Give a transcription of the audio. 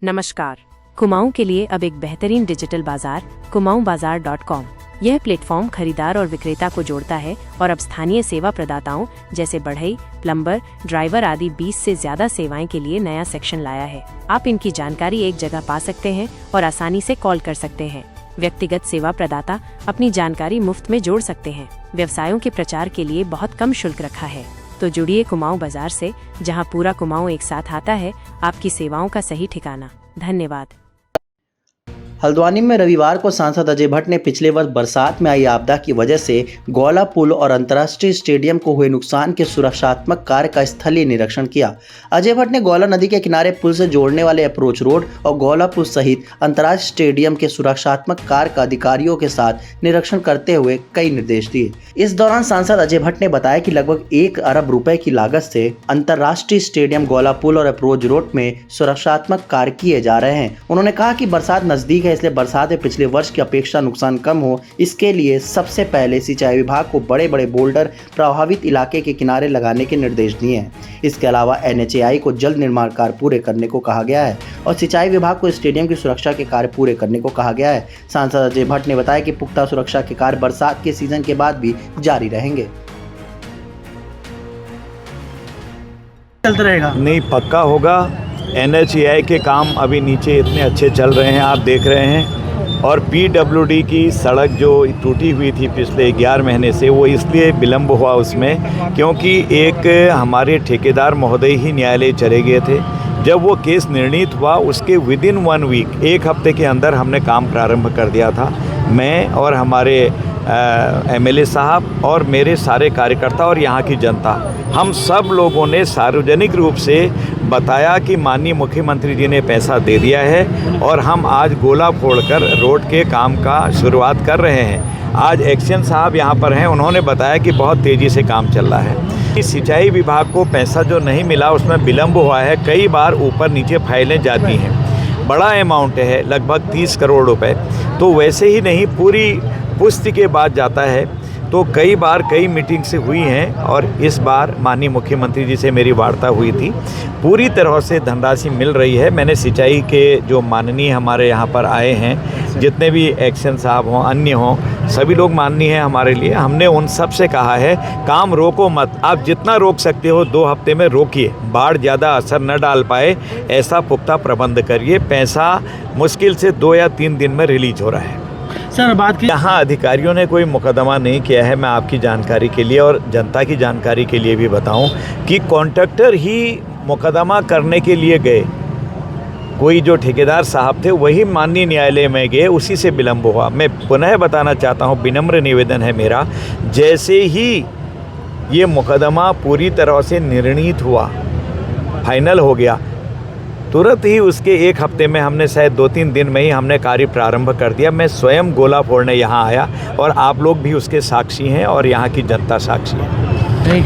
नमस्कार। कुमाऊं के लिए अब एक बेहतरीन डिजिटल बाजार kumaunbazaar.com। यह प्लेटफॉर्म खरीदार और विक्रेता को जोड़ता है और अब स्थानीय सेवा प्रदाताओं जैसे बढ़ई, प्लम्बर, ड्राइवर आदि 20 से ज्यादा सेवाएं के लिए नया सेक्शन लाया है। आप इनकी जानकारी एक जगह पा सकते हैं और आसानी से कॉल कर सकते हैं। व्यक्तिगत सेवा प्रदाता अपनी जानकारी मुफ्त में जोड़ सकते हैं। व्यवसायों के प्रचार के लिए बहुत कम शुल्क रखा है। तो जुड़िए कुमाऊं बाजार से, जहां पूरा कुमाऊं एक साथ आता है। आपकी सेवाओं का सही ठिकाना। धन्यवाद। हल्द्वानी में रविवार को सांसद अजय भट्ट ने पिछले वर्ष बरसात में आई आपदा की वजह से गौला पुल और अंतर्राष्ट्रीय स्टेडियम को हुए नुकसान के सुरक्षात्मक कार्य का स्थलीय निरीक्षण किया। अजय भट्ट ने गौला नदी के किनारे पुल से जोड़ने वाले अप्रोच रोड और गौला पुल सहित अंतर्राष्ट्रीय स्टेडियम के सुरक्षात्मक कार्य का अधिकारियों के साथ निरीक्षण करते हुए कई निर्देश दिए। इस दौरान सांसद अजय भट्ट ने बताया कि लगभग 1 अरब रुपए की लागत से अंतर्राष्ट्रीय स्टेडियम, गौला पुल और अप्रोच रोड में सुरक्षात्मक कार्य किए जा रहे हैं। उन्होंने कहा कि बरसात नजदीक है, इसलिए बरसात में पिछले वर्ष की अपेक्षा नुकसान कम हो, इसके लिए सबसे पहले सिंचाई विभाग को बड़े बड़े बोल्डर प्रभावित इलाके के किनारे लगाने के निर्देश दिए हैं। इसके अलावा NHAI को जल्द निर्माण कार्य पूरे करने को कहा गया है और सिंचाई विभाग को स्टेडियम की सुरक्षा के कार्य पूरे करने को कहा गया है। सांसद अजय भट्ट ने बताया कि पुख्ता सुरक्षा के कार्य बरसात के सीजन के बाद भी जारी रहेंगे। चलता रहेगा? नहीं, पक्का होगा। NHAI के काम अभी नीचे इतने अच्छे चल रहे हैं, आप देख रहे हैं। और PWD की सड़क जो टूटी हुई थी पिछले 11 महीने से, वो इसलिए विलम्ब हुआ उसमें क्योंकि एक हमारे ठेकेदार महोदय ही न्यायालय चले गए थे। जब वो केस निर्णीत हुआ उसके विदिन 1 वीक, 1 हफ्ते के अंदर हमने काम प्रारंभ कर दिया था। मैं और हमारे MLA साहब और मेरे सारे कार्यकर्ता और यहाँ की जनता, हम सब लोगों ने सार्वजनिक रूप से बताया कि माननीय मुख्यमंत्री जी ने पैसा दे दिया है और हम आज गोला फोड़कर रोड के काम का शुरुआत कर रहे हैं। आज एक्शन साहब यहाँ पर हैं, उन्होंने बताया कि बहुत तेज़ी से काम चल रहा है। सिंचाई विभाग को पैसा जो नहीं मिला उसमें विलम्ब हुआ है। कई बार ऊपर नीचे फाइलें जाती हैं, बड़ा अमाउंट है, लगभग 30 करोड़ रुपए। तो वैसे ही नहीं, पूरी पुष्टि के बाद जाता है। तो कई बार कई मीटिंग से हुई हैं और इस बार माननीय मुख्यमंत्री जी से मेरी वार्ता हुई थी। पूरी तरह से धनराशि मिल रही है। मैंने सिंचाई के जो माननीय हमारे यहाँ पर आए हैं, जितने भी एक्शन साहब हों, अन्य हों, सभी लोग माननीय हैं हमारे लिए। हमने उन सब से कहा है काम रोको मत, आप जितना रोक सकते हो 2 हफ्ते में रोकिए। बाढ़ ज़्यादा असर न डाल पाए ऐसा पुख्ता प्रबंध करिए। पैसा मुश्किल से 2 या 3 दिन में रिलीज हो रहा है। सर, बात की यहाँ अधिकारियों ने कोई मुकदमा नहीं किया है। मैं आपकी जानकारी के लिए और जनता की जानकारी के लिए भी बताऊं कि कॉन्ट्रैक्टर ही मुकदमा करने के लिए गए। कोई जो ठेकेदार साहब थे वही माननीय न्यायालय में गए, उसी से विलम्ब हुआ। मैं पुनः बताना चाहता हूँ, विनम्र निवेदन है मेरा, जैसे ही ये मुकदमा पूरी तरह से निर्णीत हुआ, फाइनल हो गया, तुरंत ही उसके 1 हफ्ते में हमने शायद 2-3 दिन में ही हमने कार्य प्रारंभ कर दिया। मैं स्वयं गोला फोड़ने यहाँ आया और आप लोग भी उसके साक्षी हैं और यहाँ की जनता साक्षी है।